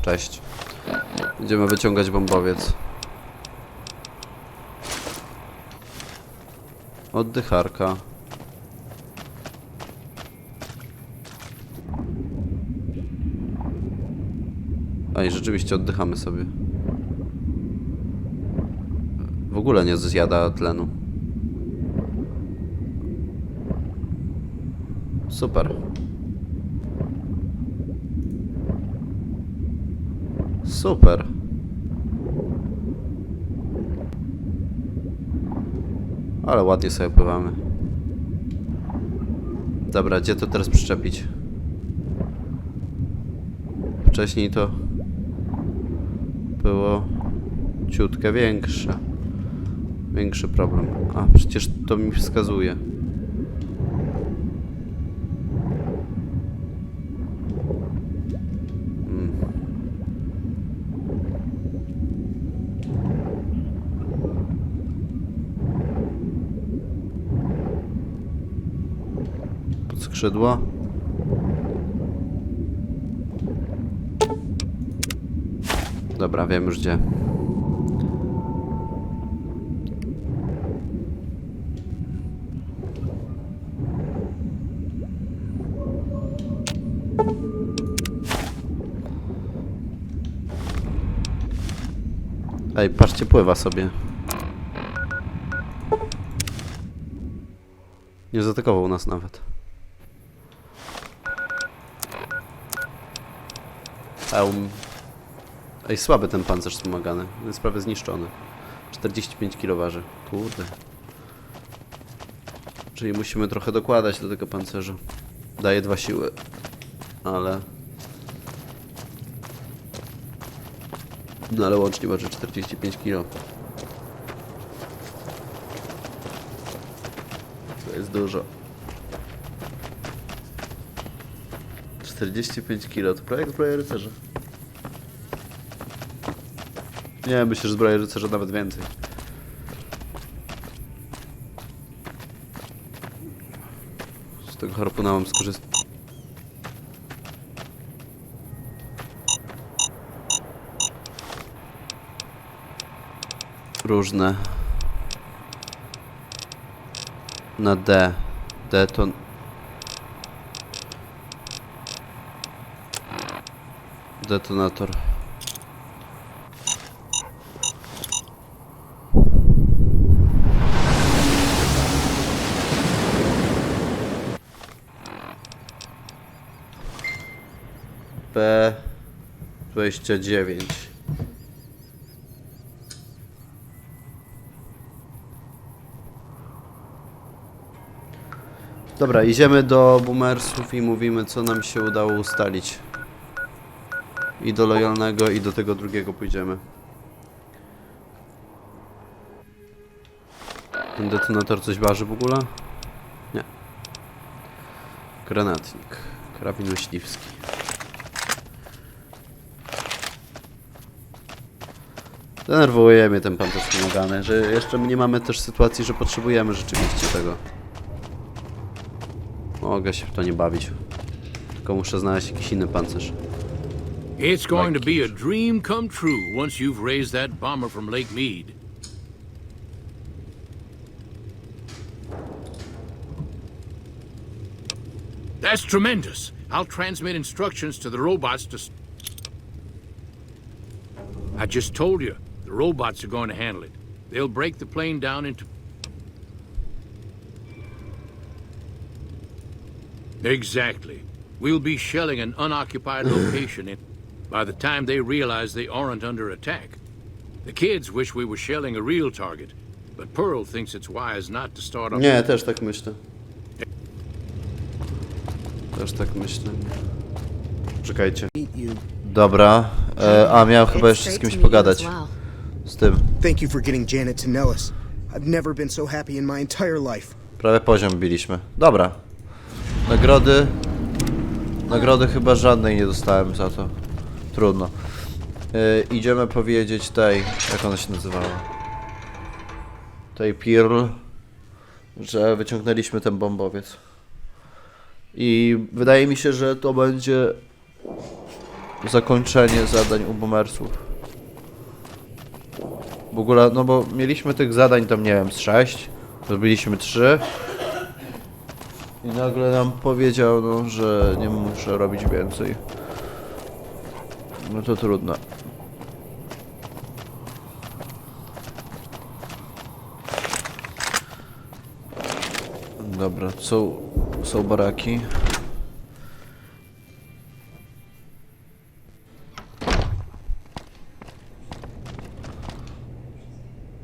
Cześć. Będziemy wyciągać bombowiec. Oddycharka. A i rzeczywiście oddychamy sobie. W ogóle nie zjada tlenu. Super. Super. Ale ładnie sobie pływamy. Dobra, gdzie to teraz przyczepić? Wcześniej to było ciutkę większe. Większy problem. A, przecież to mi wskazuje. Pod skrzydło. Dobra, wiem już gdzie. Ej, patrzcie, pływa sobie. Nie zaatakował nas nawet. Ej, słaby ten pancerz wspomagany. Jest prawie zniszczony. 45 kg waży. Kurde. Czyli musimy trochę dokładać do tego pancerza. Daje 2 siły. Ale... No ale łącznie waży 45 kg. To jest dużo. 45 kg to prawie jak zbroja rycerza. Nie, myślę, że zbroja rycerza nawet więcej. Z tego harpuna mam skorzystać. Różne. Na D. Detonator. B-29. Dobra, idziemy do boomersów i mówimy, co nam się udało ustalić. I do lojalnego, i do tego drugiego pójdziemy. Ten detonator coś waży w ogóle? Nie. Granatnik. Karabin myśliwski. Denerwuje mnie ten pancerz wspomagany, że jeszcze nie mamy też sytuacji, że potrzebujemy rzeczywiście tego. Mogę się w to nie bawić. Tylko muszę znaleźć jakiś inny pancerz. It's going to be a dream come true once you've raised that bomber from Lake Mead. That's tremendous. I'll transmit instructions to the robots to... I just told you, the robots are going to handle it. They'll break the plane down into... Exactly. We'll be shelling an unoccupied location by the time they realize they aren't under attack. The kids wish we were shelling a real target, but Pearl thinks it's wise not to start off... Nie, też tak myślę. Też tak myślę. Czekajcie. Dobra. A miał chyba jeszcze z kimś pogadać. Z tym. Thank you for getting Janet to Nellis. I've never been so happy in my entire life. Prawie poziom biliśmy. Dobra. Nagrody. Nagrody chyba żadnej nie dostałem za to. Trudno. Idziemy powiedzieć tej... Jak ona się nazywała? Tej Pearl, że wyciągnęliśmy ten bombowiec. I wydaje mi się, że to będzie zakończenie zadań u boomersów. W ogóle, no bo mieliśmy tych zadań tam, nie wiem, z 6. Zrobiliśmy 3. I nagle nam powiedział, no, że nie muszę robić więcej. No to trudno. Dobra, są baraki.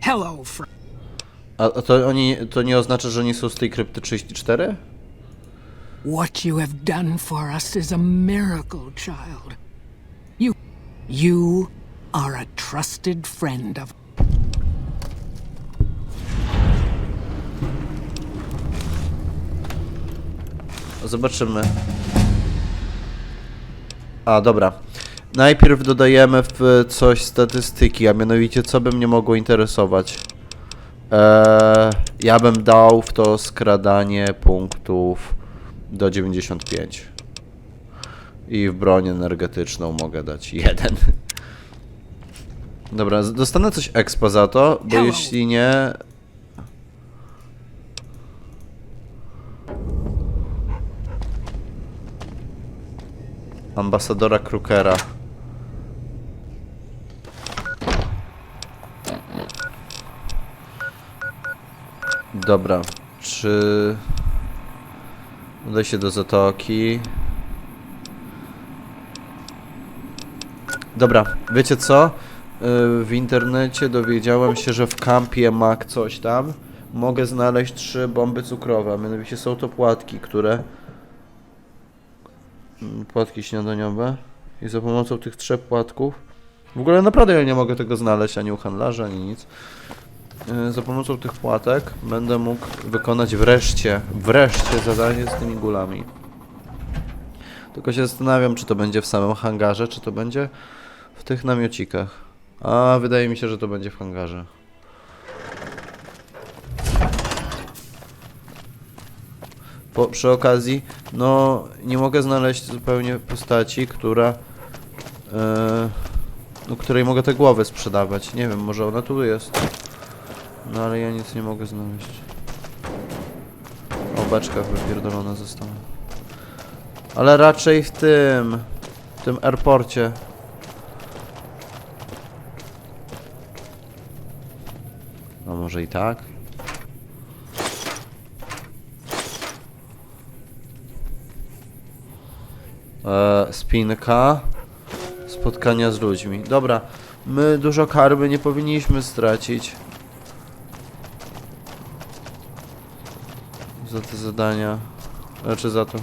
Hello, friend. A to nie oznacza, że oni są z tej krypty 34? What you have done for us is a miracle, child. You are a trusted friend of... Zobaczymy. A, dobra. Najpierw dodajemy w coś statystyki, a mianowicie co by mnie mogło interesować. Ja bym dał w to skradanie punktów do 95. I w broń energetyczną mogę dać 1. Dobra, dostanę coś expa za to, bo jeśli nie... Ambasadora Crookera. Dobra, czy... Udaj się do zatoki. Dobra, wiecie co? W internecie dowiedziałem się, że w kampie Mac coś tam mogę znaleźć 3 bomby cukrowe. Mianowicie są to płatki, które... Płatki śniadaniowe. I za pomocą tych 3 płatków... W ogóle naprawdę ja nie mogę tego znaleźć ani u handlarza, ani nic. Za pomocą tych płatek będę mógł wykonać wreszcie zadanie z tymi gulami. Tylko się zastanawiam, czy to będzie w samym hangarze, czy to będzie w tych namiocikach. A wydaje mi się, że to będzie w hangarze. Przy okazji, no nie mogę znaleźć zupełnie postaci, która... no, której mogę te głowy sprzedawać. Nie wiem, może ona tu jest. No ale ja nic nie mogę znaleźć. O, beczka wypierdolona została. Ale raczej w tym airporcie. A może i tak? Spinka. Spotkania z ludźmi. Dobra, my dużo karmy nie powinniśmy stracić. Za te zadania. Znaczy za to.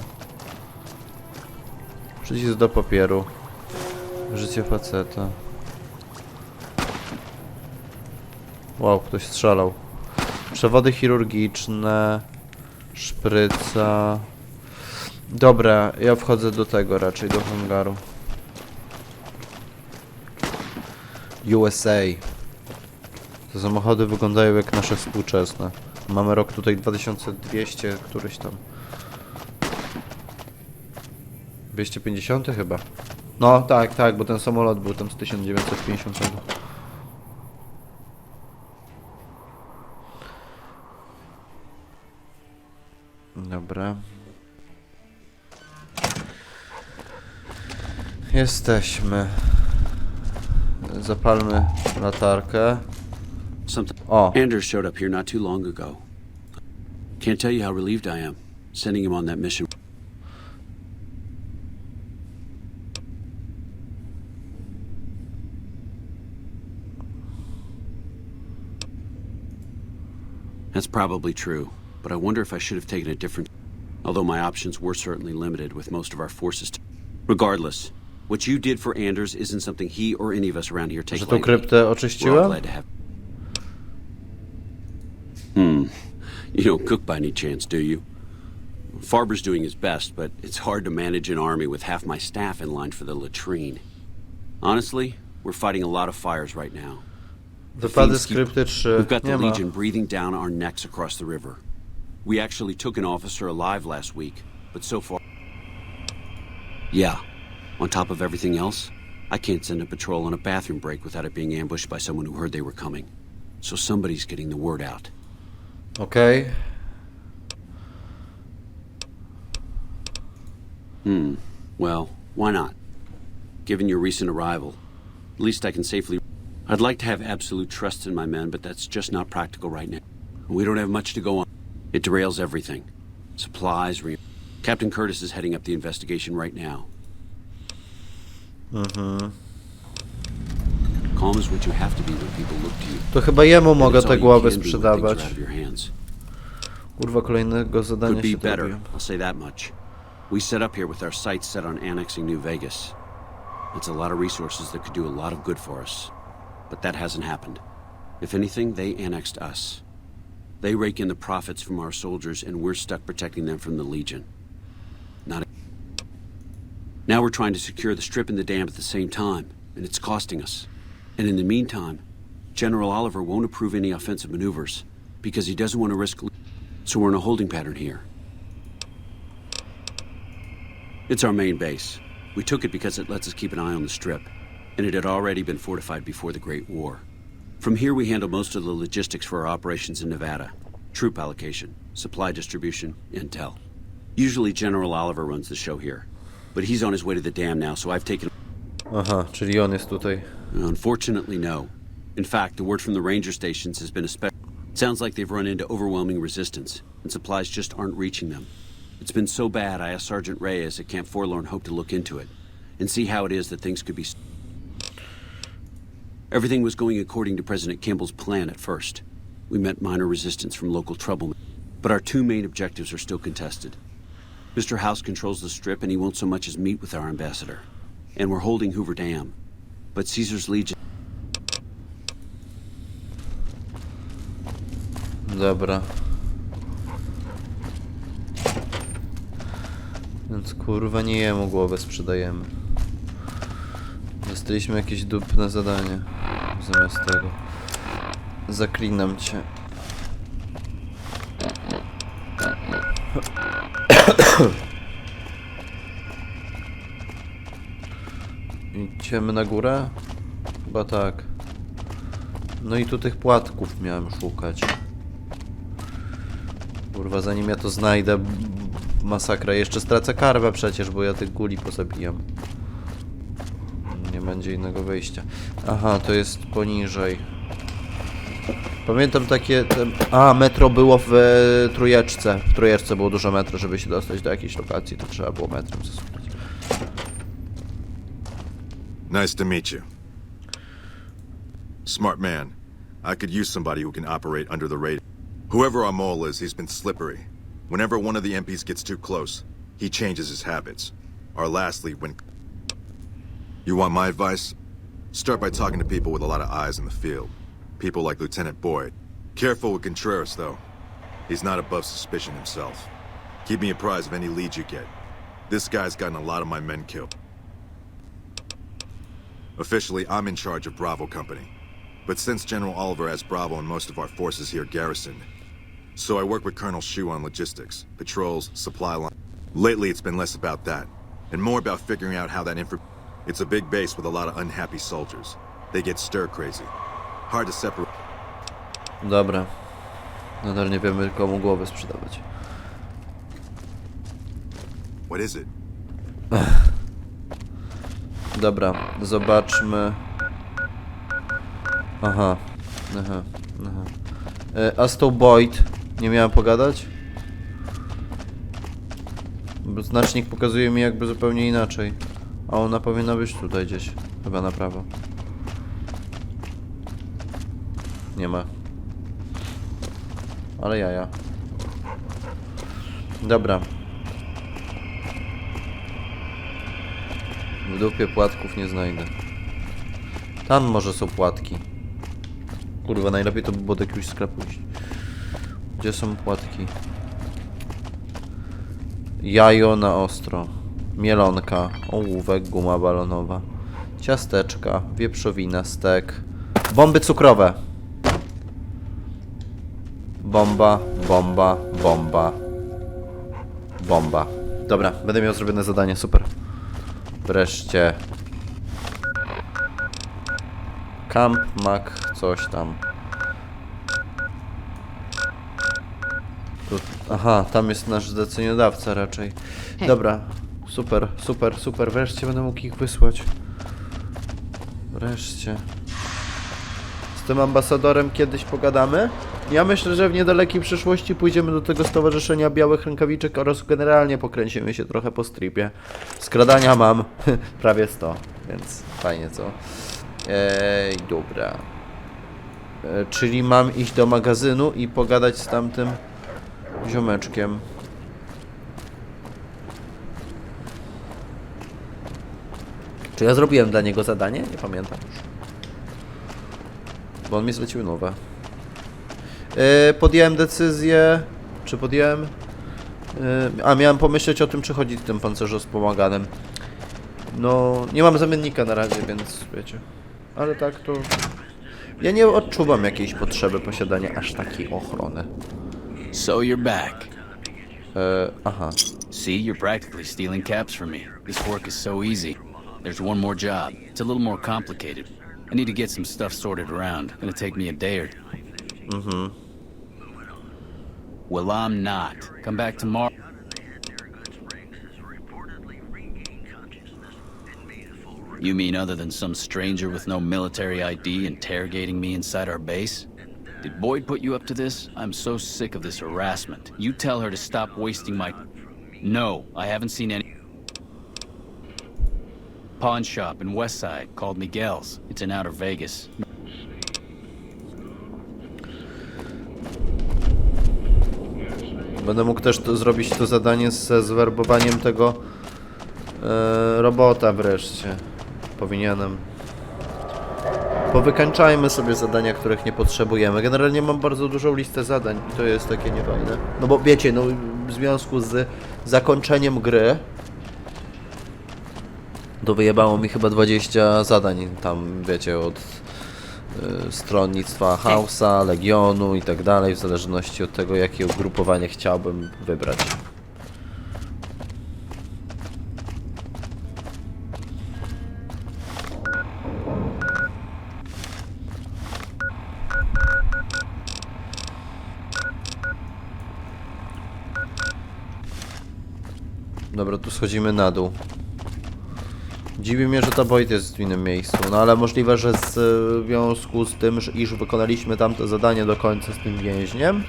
Przycisk do papieru. Życie faceta. Wow, ktoś strzelał. Przewody chirurgiczne. Szpryca. Dobra, ja wchodzę do tego raczej, do hangaru. USA. Te samochody wyglądają jak nasze współczesne. Mamy rok tutaj 2200, któryś tam. 250 chyba. No tak, bo ten samolot był tam z 1950. Dobra. Jesteśmy. Zapalmy latarkę. O. Anders showed up here not too long ago. Can't tell you how relieved I am, sending him on that mission. That's probably true, but I wonder if I should have taken a different... Although my options were certainly limited with most of our forces... Regardless, what you did for Anders isn't something he or any of us around here take Że tą lightly. kryptę We're all oczyściłem? glad to have... You don't cook by any chance, do you? Farber's doing his best, but it's hard to manage an army with half my staff in line for the latrine. Honestly, we're fighting a lot of fires right now. Wypady z krypty 3. We've got the Nie ma. Legion breathing down our necks across the river. We actually took an officer alive last week, but so far... Yeah, On top of everything else, I can't send a patrol on a bathroom break without it being ambushed by someone who heard they were coming. So somebody's getting the word out. Okej. Well, why not? Given your recent arrival, at least I can safely... I'd like to have absolute trust in my men, but that's just not practical right now. We don't have much to go on. It derails everything. Supplies, Captain Curtis is heading up the investigation right now. Calm is what you have to be when people look to you. To chyba jemu And mogę it's all te you głowy can do when things sprzedawać. are out of your hands. Kurwa, kolejnego zadania Could be się better, zrobiłem. I'll say that much. We set up here with our sights set on annexing New Vegas. It's a lot of resources that could do a lot of good for us. But that hasn't happened. If anything, they annexed us. They rake in the profits from our soldiers, and we're stuck protecting them from the Legion. Now we're trying to secure the strip and the dam at the same time, and it's costing us. And in the meantime, General Oliver won't approve any offensive maneuvers, because he doesn't want to risk... So we're in a holding pattern here. It's our main base. We took it because it lets us keep an eye on the strip, and it had already been fortified before the Great War. From here we handle most of the logistics for our operations in Nevada. Troop allocation, supply distribution, intel. Usually General Oliver runs the show here, but he's on his way to the dam now, so I've taken... Aha, czyli on jest tutaj. Unfortunately, no. In fact, the word from the ranger stations has been It sounds like they've run into overwhelming resistance, and supplies just aren't reaching them. It's been so bad, I asked Sergeant Reyes at Camp Forlorn Hope to look into it, and see how it is that things could be... Everything was going according to President Kimball's plan at first. We met minor resistance from local troublemen, but our two main objectives are still contested. Mr. House controls the strip, and he won't so much as meet with our ambassador. And we're holding Hoover Dam. But Caesar's Legion... Dobra. Więc kurwa nie jemu głowę sprzedajemy. Dostaliśmy jakieś dupne zadanie. Zamiast tego. Zaklinam cię. Idziemy na górę? Chyba tak. No i tu tych płatków miałem szukać. Kurwa, zanim ja to znajdę, masakra. Jeszcze stracę karwę przecież, bo ja tych guli pozabijam. Nie będzie innego wyjścia. Aha, to jest poniżej. Pamiętam takie... metro było w trójeczce. W trójeczce było dużo metro, żeby się dostać do jakiejś lokacji. To trzeba było metrem zasuwać. Nice to meet you. Smart man. I could use somebody who can operate under the radar. Whoever our mole is, he's been slippery. Whenever one of the MPs gets too close, he changes his habits. Our last lead went... You want my advice? Start by talking to people with a lot of eyes in the field. People like Lieutenant Boyd. Careful with Contreras, though. He's not above suspicion himself. Keep me apprised of any leads you get. This guy's gotten a lot of my men killed. Officially, I'm in charge of Bravo Company. But since General Oliver has Bravo and most of our forces here garrisoned, so I work with Colonel Shu on logistics, patrols, supply line. Lately, it's been less about that, and more about figuring out how that It's a big base with a lot of unhappy soldiers. They get stir-crazy. Hard to separate... Dobra. Nadal nie wiemy, komu głowę sprzedawać. What is it? Dobra, zobaczmy. Aha. A z tą Boyd nie miałem pogadać? Bo znacznik pokazuje mi jakby zupełnie inaczej. A ona powinna być tutaj gdzieś. Chyba na prawo. Nie ma. Ale jaja. Dobra. W dupie płatków nie znajdę. Tam może są płatki. Kurwa, najlepiej to by było do jakiegoś sklepu iść. Gdzie są płatki? Jajo na ostro. Mielonka. Ołówek, guma balonowa. Ciasteczka, wieprzowina, stek. Bomby cukrowe. Bomba, bomba, bomba. Bomba. Dobra, będę miał zrobione zadanie, super. Wreszcie. Camp, Mac, coś tam. Tu, aha, tam jest nasz zleceniodawca raczej. Dobra, super, super, super. Wreszcie będę mógł ich wysłać. Wreszcie. Z tym ambasadorem kiedyś pogadamy. Ja myślę, że w niedalekiej przyszłości pójdziemy do tego stowarzyszenia Białych Rękawiczek oraz generalnie pokręcimy się trochę po stripie. Skradania mam prawie 100, więc fajnie, co? Dobra. Czyli mam iść do magazynu i pogadać z tamtym ziomeczkiem. Czy ja zrobiłem dla niego zadanie? Nie pamiętam już. Bo on mi zlecił nowe. Podjąłem decyzję... Czy podjąłem? Miałem pomyśleć o tym, czy chodzić w tym pancerzu wspomaganym. No, nie mam zamiennika na razie, więc wiecie. Ale tak to... Ja nie odczuwam jakiejś potrzeby posiadania aż takiej ochrony. So you're back. Aha. See, you're practically stealing caps from me. This work is so easy. There's one more job. It's a little more complicated. I need to get some stuff sorted around. Gonna take me a day or two. Well, I'm not. Come back tomorrow. You mean other than some stranger with no military ID interrogating me inside our base? Did Boyd put you up to this? I'm so sick of this harassment. You tell her to stop wasting my... No, I haven't seen any... Pawn shop in Westside called Miguel's. It's in Outer Vegas. Będę mógł też zrobić to zadanie ze zwerbowaniem tego robota wreszcie. Powinienem. Powykańczajmy sobie zadania, których nie potrzebujemy. Generalnie mam bardzo dużą listę zadań i to jest takie niefajne. No bo wiecie, no w związku z zakończeniem gry to wyjebało mi chyba 20 zadań tam, wiecie, od stronnictwa House'a, Legionu i tak dalej, w zależności od tego, jakie ugrupowanie chciałbym wybrać. Dobra, tu schodzimy na dół. Dziwi mnie, że ta Boyd jest w innym miejscu, no ale możliwe, że w związku z tym, iż wykonaliśmy tamte zadanie do końca z tym więźniem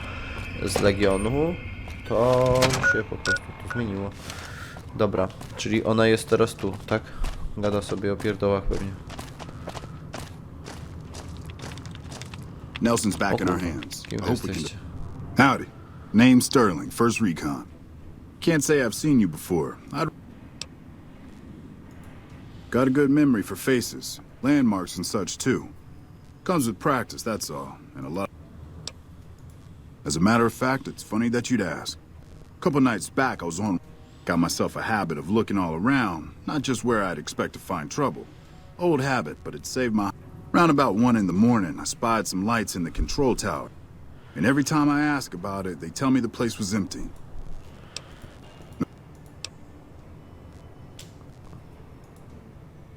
z Legionu, to się po prostu to zmieniło. Dobra, czyli ona jest teraz tu, tak? Gada sobie o pierdołach pewnie. Nelson's back in our hands. Kim I hope we jesteście? can... Howdy. Name's Sterling, First Recon. Can't say I've seen you before. Got a good memory for faces, landmarks and such too. Comes with practice, that's all, and a lot. As a matter of fact, it's funny that you'd ask. A couple nights back, I was on... Got myself a habit of looking all around, not just where I'd expect to find trouble. Old habit, but it saved my... Round about 1 in the morning, I spied some lights in the control tower. And every time I ask about it, they tell me the place was empty.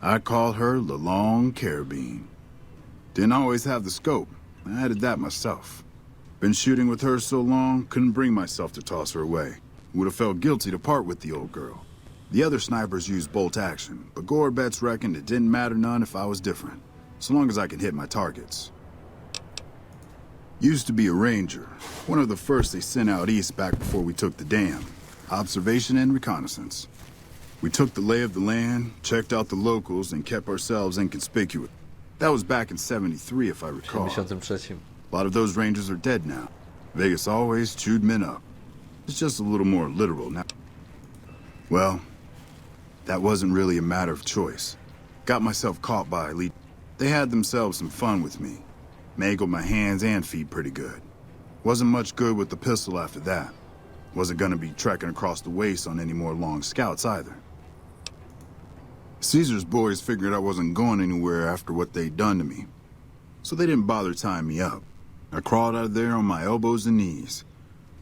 I call her the Long Carabine. Didn't always have the scope. I added that myself. Been shooting with her so long, couldn't bring myself to toss her away. Would have felt guilty to part with the old girl. The other snipers used bolt action, but Gore bets reckoned it didn't matter none if I was different, so long as I could hit my targets. Used to be a ranger, one of the first they sent out east back before we took the dam. Observation and reconnaissance. We took the lay of the land, checked out the locals, and kept ourselves inconspicuous. That was back in '73, if I recall. 73. A lot of those rangers are dead now. Vegas always chewed men up. It's just a little more literal now. Well, that wasn't really a matter of choice. Got myself caught by elite. They had themselves some fun with me. Mangled my hands and feet pretty good. Wasn't much good with the pistol after that. Wasn't gonna be trekking across the waste on any more long scouts either. Caesar's boys figured I wasn't going anywhere after what they'd done to me, so they didn't bother tying me up. I crawled out of there on my elbows and knees.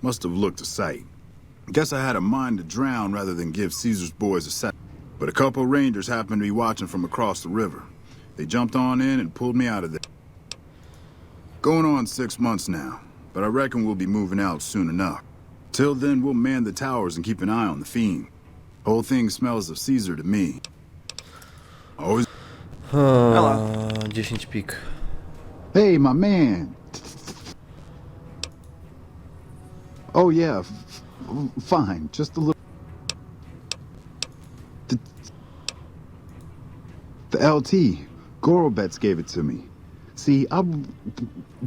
Must have looked a sight. Guess I had a mind to drown rather than give Caesar's boys a set. But a couple rangers happened to be watching from across the river. They jumped on in and pulled me out of there. Going on 6 months now, but I reckon we'll be moving out soon enough. Till then, we'll man the towers and keep an eye on the fiend. Whole thing smells of Caesar to me. Always. 10 pik. Hey, my man. Oh yeah, fine. Just a little. The LT, Gorobets gave it to me. See, I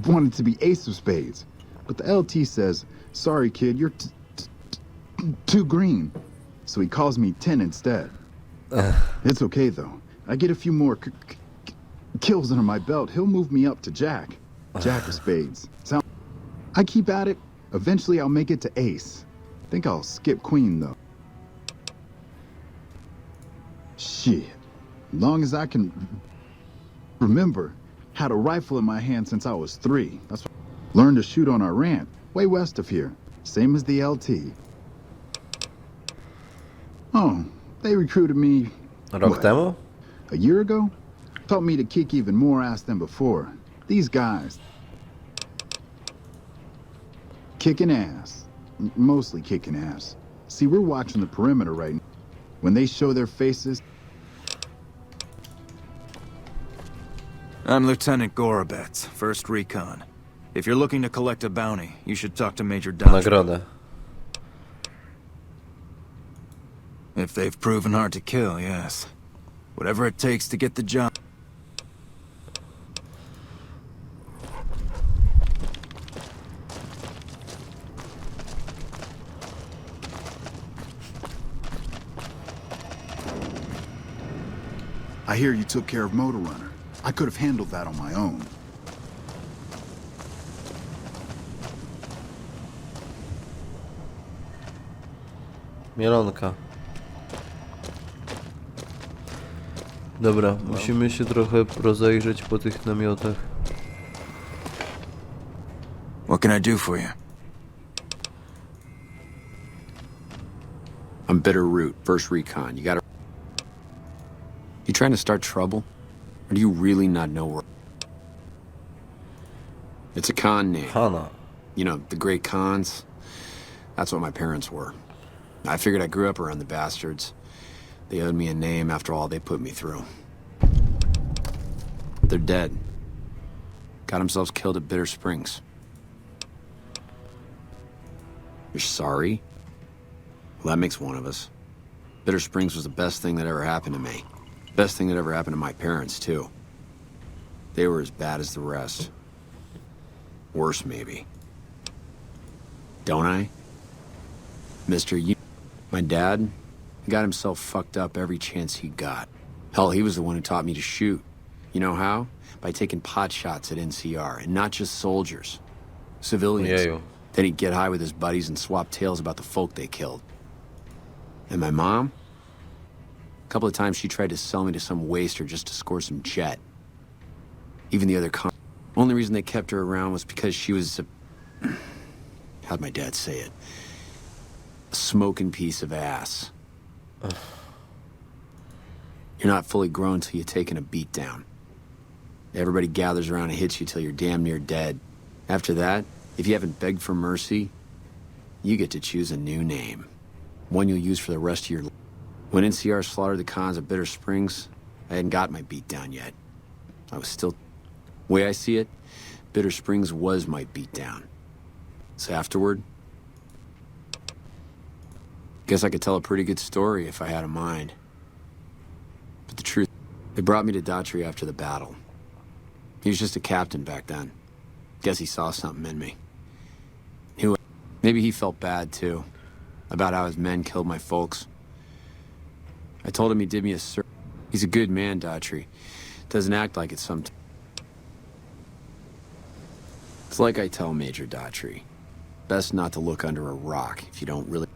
wanted to be ace of spades, but the LT says, "Sorry, kid, you're too green." So he calls me 10 instead. It's okay though. I get a few more kills under my belt. He'll move me up to Jack. Jack of spades. I keep at it. Eventually, I'll make it to ace. Think I'll skip queen though. Shit. Long as I can remember, had a rifle in my hand since I was 3. That's what learned to shoot on our ranch, way west of here. Same as the LT. Oh, they recruited me, Rok temu? a year ago? Taught me to kick even more ass than before. These guys. Kicking ass. Mostly kicking ass. See, we're watching the perimeter right now. When they show their faces... I'm Lieutenant Gorobets, 1st Recon. If you're looking to collect a bounty, you should talk to Major Dodge. Nagrodę. If they've proven hard to kill, yes. Whatever it takes to get the job. I hear you took care of Motor Runner. I could have handled that on my own. Mielonka. Dobra, musimy się trochę rozejrzeć po tych namiotach. What can I do for you? I'm Bitter Root, 1st Recon. You gotta... You trying to start trouble? Or do you really not know where... It's a con name. Hana. You know, the great cons. That's what my parents were. I figured I grew up around the bastards. They owed me a name after all they put me through. They're dead. Got themselves killed at Bitter Springs. You're sorry? Well, that makes one of us. Bitter Springs was the best thing that ever happened to me. Best thing that ever happened to my parents, too. They were as bad as the rest. Worse, maybe. Don't I? Mister, my dad got himself fucked up every chance he got. Hell, he was the one who taught me to shoot. You know how? By taking pot shots at NCR, and not just soldiers. Civilians. Ojeju. Then he'd get high with his buddies and swap tales about the folk they killed. And my mom? A couple of times she tried to sell me to some waster just to score some jet. Even the other only reason they kept her around was because she was a... How'd my dad say it? A smoking piece of ass. You're not fully grown till you've taken a beat down. Everybody gathers around and hits you till you're damn near dead. After that, if you haven't begged for mercy, you get to choose a new name. One you'll use for the rest of your life. When NCR slaughtered the cons at Bitter Springs, I hadn't got my beat down yet. I was still... Way I see it, Bitter Springs was my beat down. So afterward... Guess I could tell a pretty good story if I had a mind. But the truth... They brought me to Daughtry after the battle. He was just a captain back then. Guess he saw something in me. Maybe he felt bad, too. About how his men killed my folks. I told him he did me a service. He's a good man, Daughtry. Doesn't act like it sometimes. It's like I tell Major Daughtry. Best not to look under a rock if you don't really...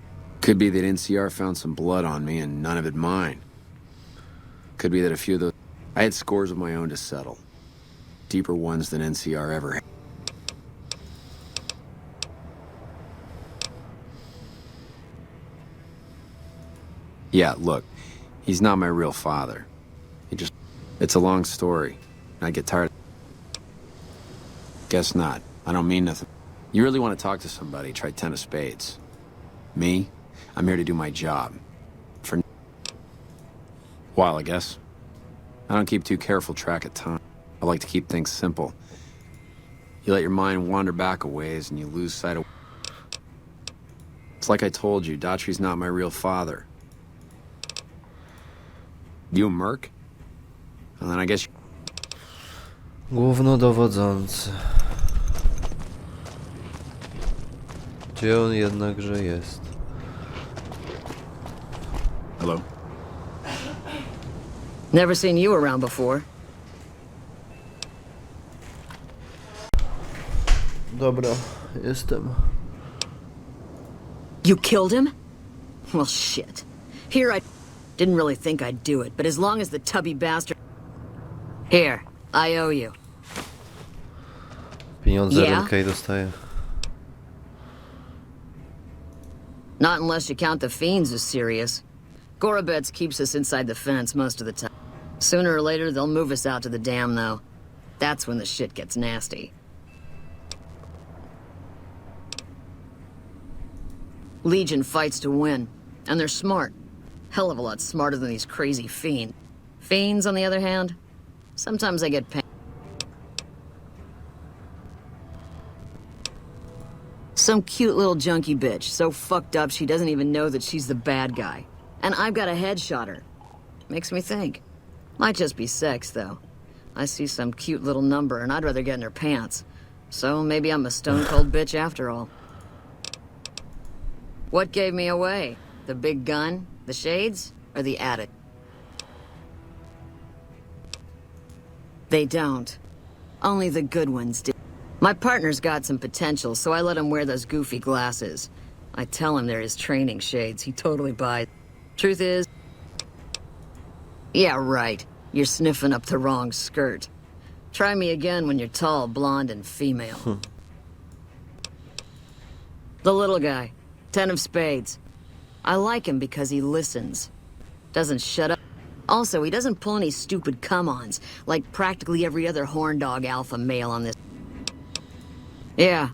Could be that NCR found some blood on me and none of it mine. Could be that a few of those... I had scores of my own to settle. Deeper ones than NCR ever had. Yeah, look. He's not my real father. It's a long story. I get tired. Guess not. I don't mean nothing. You really want to talk to somebody, try 10 of spades. Me? I'm here to do my job. For a while, I guess. I don't keep too careful track of time. I like to keep things simple. You let your mind wander back a ways and you lose sight of... It's like I told you, Daughtry's not my real father. You a merc? And then I guess... Głównodowodzący. Gdzie on jednakże jest? Hello? Never seen you around before. Dobra, jestem. You killed him? Well, shit. Here I... Didn't really think I'd do it, but as long as the tubby bastard... Here, I owe you. Pieniądze Yeah? rękę i dostaję. Not unless you count the fiends as serious. Gorobets keeps us inside the fence most of the time. Sooner or later, they'll move us out to the dam, though. That's when the shit gets nasty. Legion fights to win, and they're smart. Hell of a lot smarter than these crazy fiends. Fiends, on the other hand, sometimes I get pain. Some cute little junkie bitch, so fucked up she doesn't even know that she's the bad guy. And I've got a headshot her. Makes me think. Might just be sex, though. I see some cute little number and I'd rather get in her pants. So maybe I'm a stone-cold bitch after all. What gave me away? The big gun, the shades, or the attic? They don't. Only the good ones do. My partner's got some potential, so I let him wear those goofy glasses. I tell him they're his training shades. He totally buys. Truth is... Yeah, right. You're sniffing up the wrong skirt. Try me again when you're tall, blonde, and female. The little guy. 10 of spades. I like him because he listens. Doesn't shut up. Also, he doesn't pull any stupid come-ons, like practically every other horn dog alpha male on this. Yeah,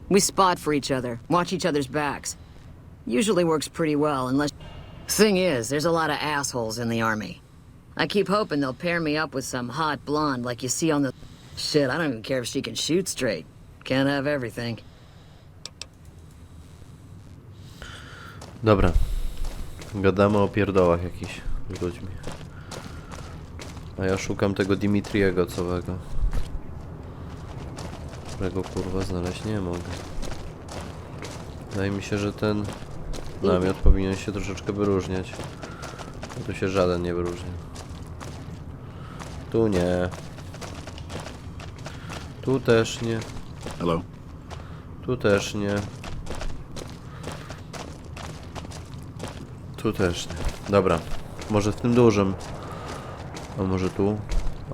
we spot for each other, watch each other's backs. Usually works pretty well, unless... Thing is, there's a lot of assholes in the army. I keep hoping they'll pair me up with some hot blonde like you see on the... Shit, I don't even care if she can shoot straight. Can't have everything. Dobra. Gadamy o pierdołach jakichś z ludźmi. A ja szukam tego Dimitriego całego. Którego kurwa znaleźć nie mogę. Wydaje mi się, że ten namiot powinien się troszeczkę wyróżniać. A tu się żaden nie wyróżnia. Tu nie. Tu też nie. Hello? Tu też nie. Tu też nie. Dobra. Może w tym dużym. A może tu?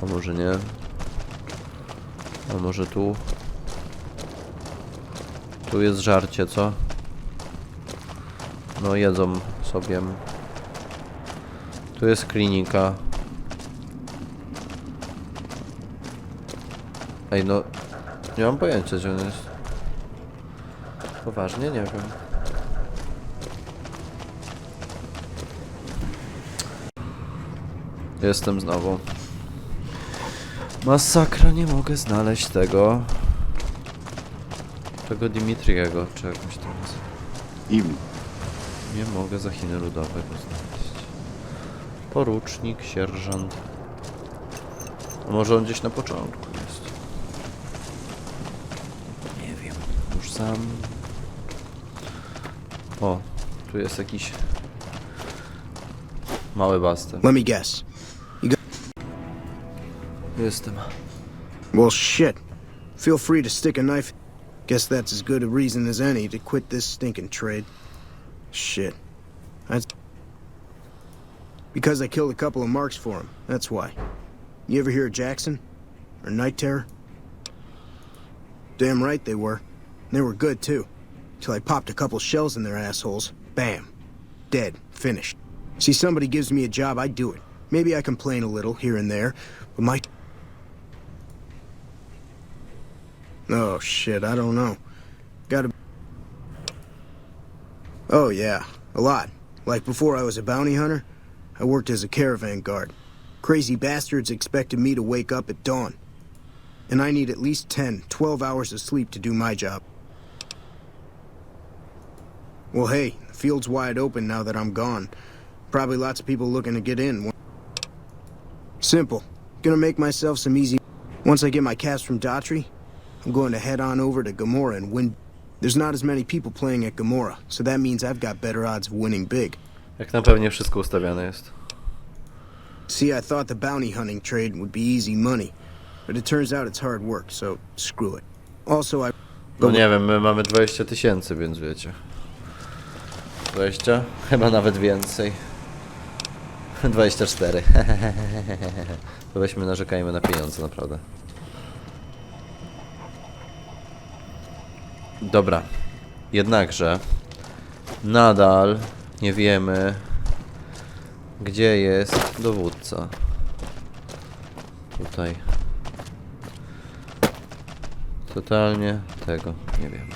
A może nie? A może tu? Tu jest żarcie, co? No jedzą sobie. Tu jest klinika. Ej, no... Nie mam pojęcia, gdzie on jest. Poważnie? Nie wiem. Jestem znowu. Masakra, nie mogę znaleźć tego Dimitriego, czy jakąś tam jest. Nie mogę za Chiny Ludowe go znaleźć. Porucznik, sierżant. A może on gdzieś na początku jest? Nie wiem, już sam. O, tu jest jakiś mały bastet. Let me guess. Jestem. Well, shit. Feel free to stick a knife. Guess that's as good a reason as any to quit this stinking trade. Shit. Because I killed a couple of marks for him, that's why. You ever hear of Jackson? Or Night Terror? Damn right they were. They were good, too. Till I popped a couple shells in their assholes. Bam. Dead. Finished. See, somebody gives me a job, I do it. Maybe I complain a little here and there, but my... Oh, shit, I don't know. Gotta... Oh, yeah, a lot. Like before I was a bounty hunter, I worked as a caravan guard. Crazy bastards expected me to wake up at dawn. And I need at least 10, 12 hours of sleep to do my job. Well, hey, the field's wide open now that I'm gone. Probably lots of people looking to get in. Simple. Gonna make myself some easy... Once I get my caps from Daughtry, I'm going to head on over to Gomorrah and win... There's not as many people playing at Gomorrah, so that means I've got better odds of winning big. Jak na pewnie wszystko ustawiane jest. See, I thought the bounty hunting trade would be easy money, but it turns out it's hard work, so screw it. Also, I... No nie wiem, my mamy 20 000, więc wiecie. 20? Chyba nawet więcej. 24. To weźmy, narzekajmy na pieniądze, naprawdę. Dobra. Jednakże nadal nie wiemy, gdzie jest dowódca. Tutaj. Totalnie tego nie wiemy.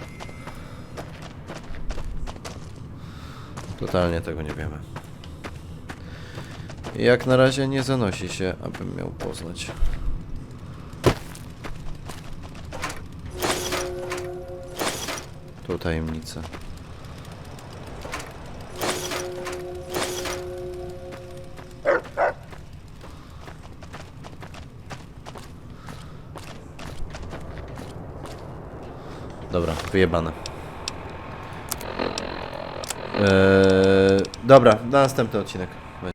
Totalnie tego nie wiemy. Jak na razie nie zanosi się, abym miał poznać. Tu tajemnica. Dobra, wyjebane. Dobra, na następny odcinek.